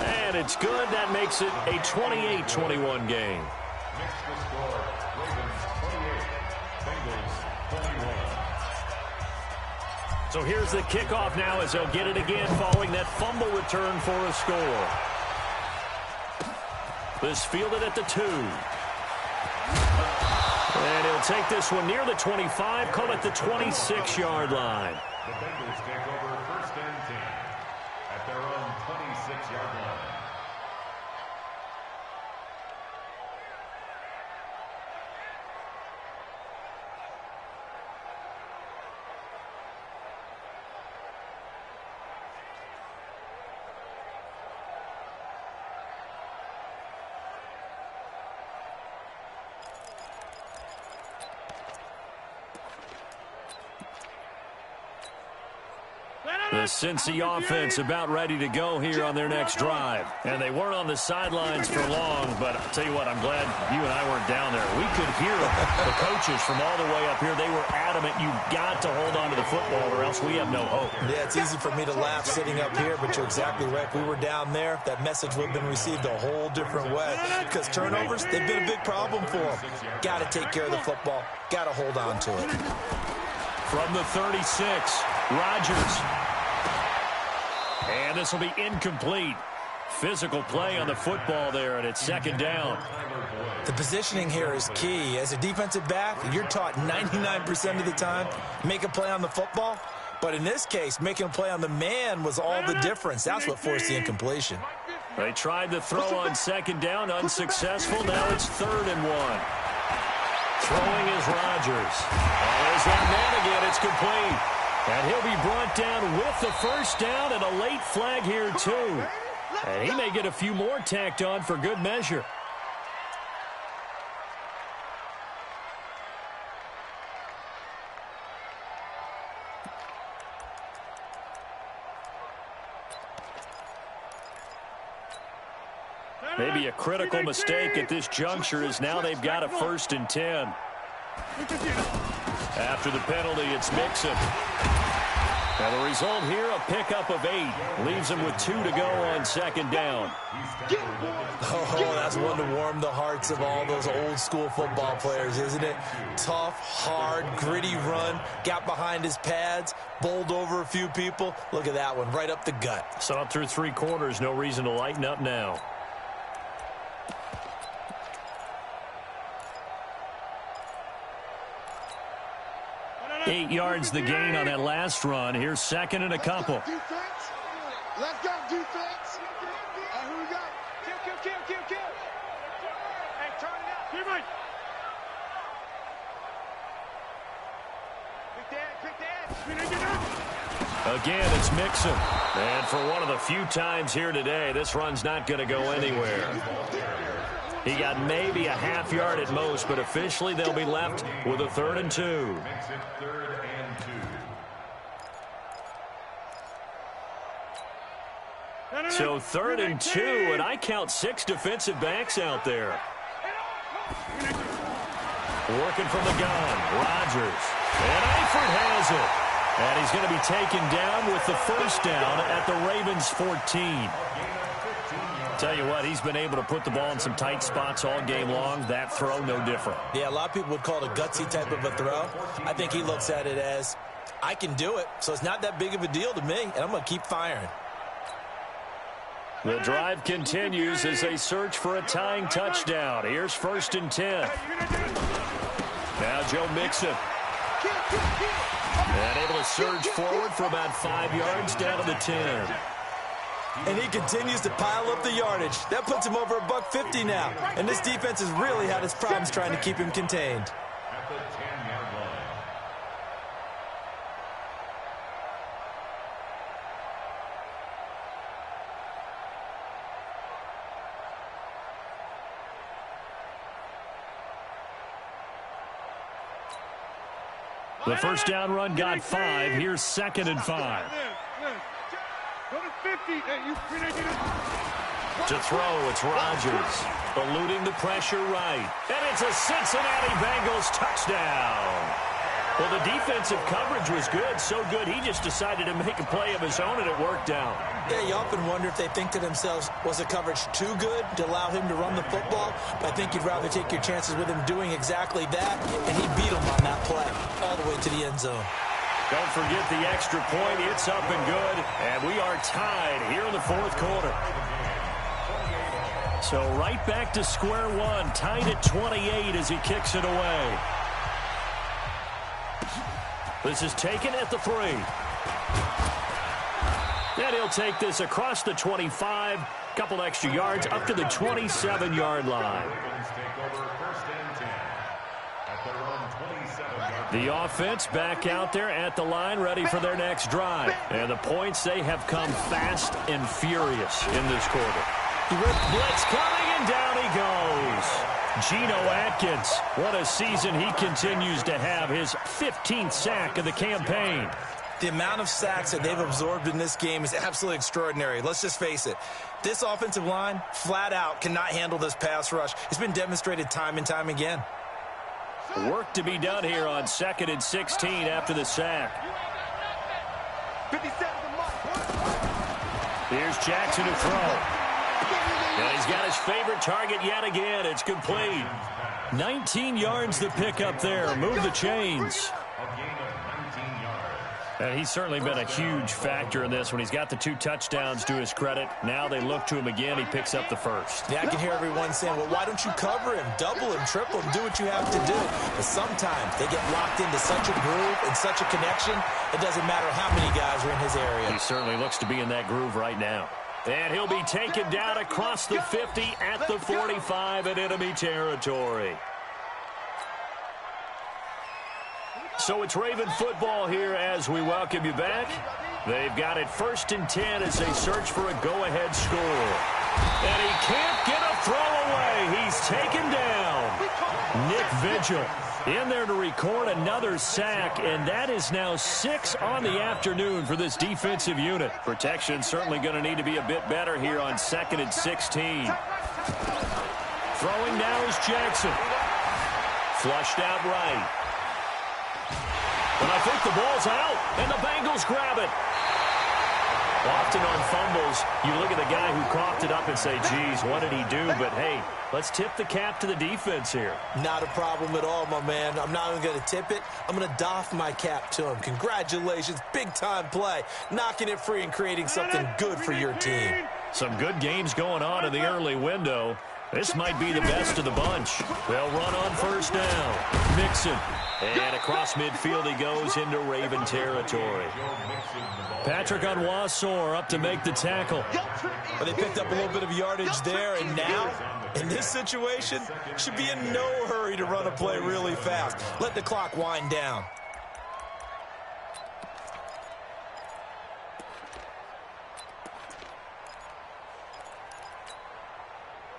And it's good. That makes it a 28-21 game. So here's the kickoff now as they'll get it again following that fumble return for a score. This fielded at the 2. And he'll take this one near the 25, call it the 26-yard line. The Bengals take over first and 10 at their own 26-yard line. The Cincy offense about ready to go here on their next drive. And they weren't on the sidelines for long, but I'll tell you what, I'm glad you and I weren't down there. We could hear the coaches from all the way up here. They were adamant, you've got to hold on to the football or else we have no hope. Yeah, it's easy for me to laugh sitting up here, but you're exactly right. If we were down there, that message would have been received a whole different way. Because turnovers, they've been a big problem for them. Got to take care of the football. Got to hold on to it. From the 36, Rodgers. And this will be incomplete. Physical play on the football there, and it's second down. The positioning here is key. As a defensive back, you're taught 99% of the time, make a play on the football. But in this case, making a play on the man was all the difference. That's what forced the incompletion. They tried to throw on second down, unsuccessful. Now it's 3rd and 1. Throwing is Rodgers. There's that man again. It's complete. And And he'll be brought down with the first down and a late flag here, too. And he may get a few more tacked on for good measure. Maybe a critical mistake at this juncture is now they've got a 1st and 10. After the penalty, it's Mixon. And the result here, a pickup of 8. Leaves him with 2 to go on 2nd down. Oh, that's one to warm the hearts of all those old-school football players, isn't it? Tough, hard, gritty run. Got behind his pads, bowled over a few people. Look at that one, right up the gut. Saw it through 3 quarters. No reason to lighten up now. 8 yards the gain on that last run. Here's 2nd and a couple. Let's go, defense. Who we got? Kill. Hey, turn it out. Give me. Quick dad. Again, it's Mixon. And for one of the few times here today, this run's not going to go anywhere. He got maybe a half yard at most, but officially they'll be left with a 3rd and 2. Makes it 3rd and 2. So 3rd and 2, and I count 6 defensive backs out there. Working from the gun, Rodgers. And Eifert has it. And he's going to be taken down with the first down at the Ravens' 14. Tell you what, he's been able to put the ball in some tight spots all game long. That throw, no different. Yeah, a lot of people would call it a gutsy type of a throw. I think he looks at it as, I can do it, so it's not that big of a deal to me, and I'm going to keep firing. The drive continues as they search for a tying touchdown. Here's 1st and 10. Now Joe Mixon. And able to surge forward for about 5 yards down to the 10. And he continues to pile up the yardage. That puts him over $150 now. And this defense has really had its problems trying to keep him contained. At the 10-yard line. The first down run got 5. Here's 2nd and 5. To throw, it's Rodgers. Eluding the pressure right. And it's a Cincinnati Bengals touchdown. Well, the defensive coverage was good. So good, he just decided to make a play of his own, and it worked out. Yeah, you often wonder if they think to themselves, was the coverage too good to allow him to run the football? But I think you'd rather take your chances with him doing exactly that, and he beat him on that play all the way to the end zone. Don't forget the extra point. It's up and good, and we are tied here in the 4th quarter. So right back to square one, tied at 28 as he kicks it away. This is taken at the 3. And he'll take this across the 25, couple extra yards up to the 27-yard line. The offense back out there at the line, ready for their next drive. And the points, they have come fast and furious in this quarter. Blitz coming, and down he goes. Geno Atkins, what a season he continues to have. His 15th sack of the campaign. The amount of sacks that they've absorbed in this game is absolutely extraordinary. Let's just face it. This offensive line, flat out, cannot handle this pass rush. It's been demonstrated time and time again. Work to be done here on 2nd and 16 after the sack. Here's Jackson to throw. And he's got his favorite target yet again. It's complete. 19 yards the pick up there. Move the chains. And he's certainly been a huge factor in this when he's got the 2 touchdowns to his credit. Now they look to him again. He picks up the first. Yeah, I can hear everyone saying, well, why don't you cover him, double him, triple him, do what you have to do. But sometimes they get locked into such a groove and such a connection, it doesn't matter how many guys are in his area. He certainly looks to be in that groove right now. And he'll be taken down across the 50 at the 45 in enemy territory. So it's Raven football here as we welcome you back. They've got it 1st and 10 as they search for a go-ahead score. And he can't get a throw away. He's taken down. Nick Vigil in there to record another sack, and that is now 6 on the afternoon for this defensive unit. Protection certainly going to need to be a bit better here on 2nd and 16. Throwing now is Jackson. Flushed out right. But I think the ball's out, and the Bengals grab it. Often on fumbles, you look at the guy who coughed it up and say, geez, what did he do? But, hey, let's tip the cap to the defense here. Not a problem at all, my man. I'm not even going to tip it. I'm going to doff my cap to him. Congratulations. Big-time play. Knocking it free and creating something good for your team. Some good games going on in the early window. This might be the best of the bunch. They'll run on 1st down. Mixon. And across midfield he goes into Raven territory. Patrick Onwuasor up to make the tackle. Well, they picked up a little bit of yardage there, and now, in this situation, should be in no hurry to run a play really fast. Let the clock wind down.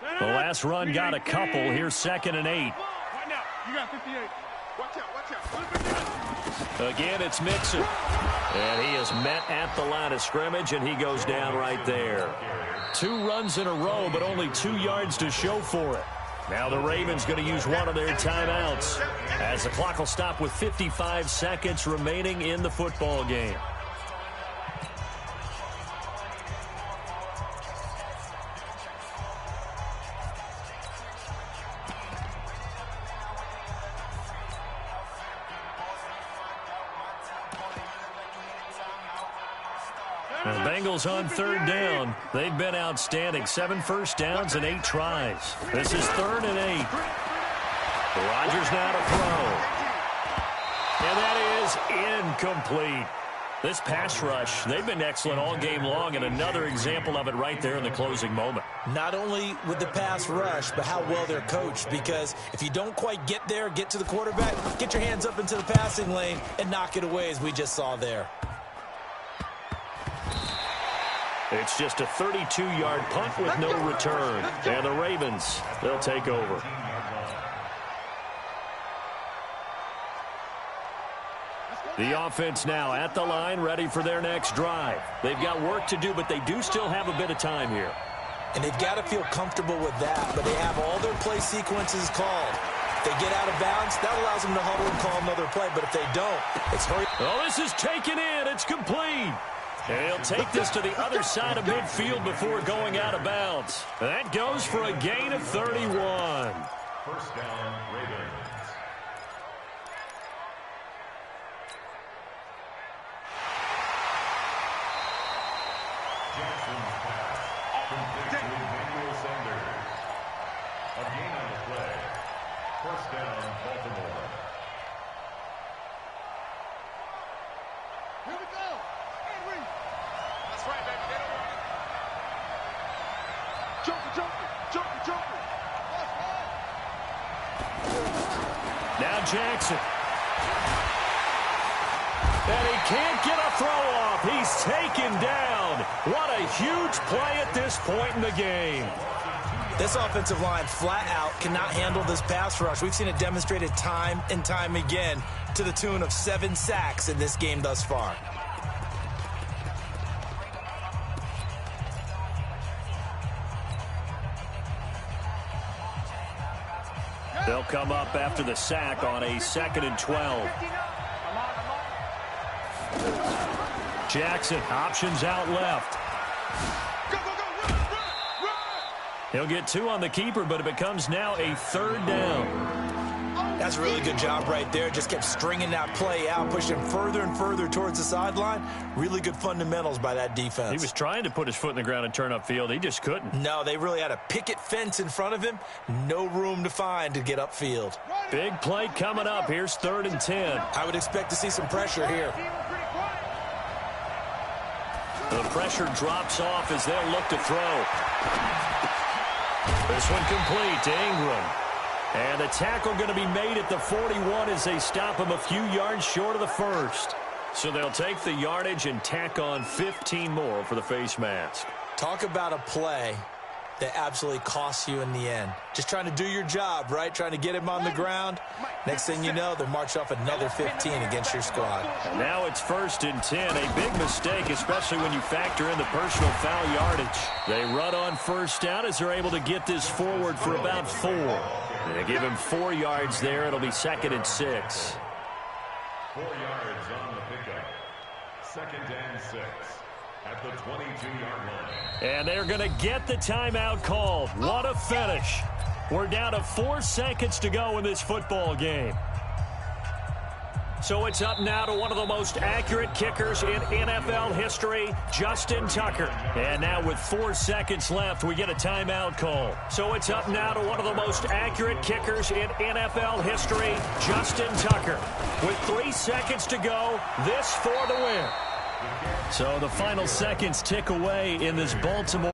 The last run got a couple. Here's 2nd and 8. Right now, you got 58. Watch out. Again, it's Mixon. And he is met at the line of scrimmage, and he goes down right there. 2 runs in a row, but only 2 yards to show for it. Now the Ravens going to use one of their timeouts as the clock will stop with 55 seconds remaining in the football game. The Bengals on 3rd down. They've been outstanding. 7 first downs and 8 tries. This is 3rd and 8. Rodgers now to throw. And that is incomplete. This pass rush, they've been excellent all game long, and another example of it right there in the closing moment. Not only with the pass rush, but how well they're coached, because if you don't quite get there, get to the quarterback, get your hands up into the passing lane and knock it away, as we just saw there. It's just a 32-yard punt with no return. And the Ravens, they'll take over. The offense now at the line, ready for their next drive. They've got work to do, but they do still have a bit of time here. And they've got to feel comfortable with that, but they have all their play sequences called. If they get out of bounds, that allows them to huddle and call another play, but if they don't, it's hurry. Oh, this is taken in. It's complete. And he'll take this to the other side of midfield before going out of bounds. That goes for a gain of 31. 1st down, Ravens. Jackson's pass complete to Emmanuel Sanders. A gain on the play. 1st down, Baltimore. Here we go. That's right, baby. Get it right. Joker. Now Jackson. And he can't get a throw off. He's taken down. What a huge play at this point in the game. This offensive line flat out cannot handle this pass rush. We've seen it demonstrated time and time again to the tune of 7 sacks in this game thus far. They'll come up after the sack on a 2nd and 12. Jackson, options out left. He'll get 2 on the keeper, but it becomes now a 3rd down. That's a really good job right there. Just kept stringing that play out, pushing further and further towards the sideline. Really good fundamentals by that defense. He was trying to put his foot in the ground and turn upfield. He just couldn't. No, they really had a picket fence in front of him. No room to find to get upfield. Big play coming up. Here's 3rd and 10. I would expect to see some pressure here. The pressure drops off as they'll look to throw. This one complete to Ingram. And the tackle going to be made at the 41 as they stop him a few yards short of the first. So they'll take the yardage and tack on 15 more for the face mask. Talk about a play that absolutely costs you in the end. Just trying to do your job, right? Trying to get him on the ground. Next thing you know, they'll march off another 15 against your squad. And now it's 1st and 10. A big mistake, especially when you factor in the personal foul yardage. They run on first down as they're able to get this forward for about 4. They give him 4 yards there. It'll be 2nd and 6. 4 yards on the pickup. 2nd and 6 at the 22-yard line. And they're going to get the timeout called. What a finish. We're down to 4 seconds to go in this football game. So it's up now to one of the most accurate kickers in NFL history, Justin Tucker. And now with 4 seconds left, we get a timeout call. So it's up now to one of the most accurate kickers in NFL history, Justin Tucker. With 3 seconds to go, this for the win. So the final seconds tick away in this Baltimore.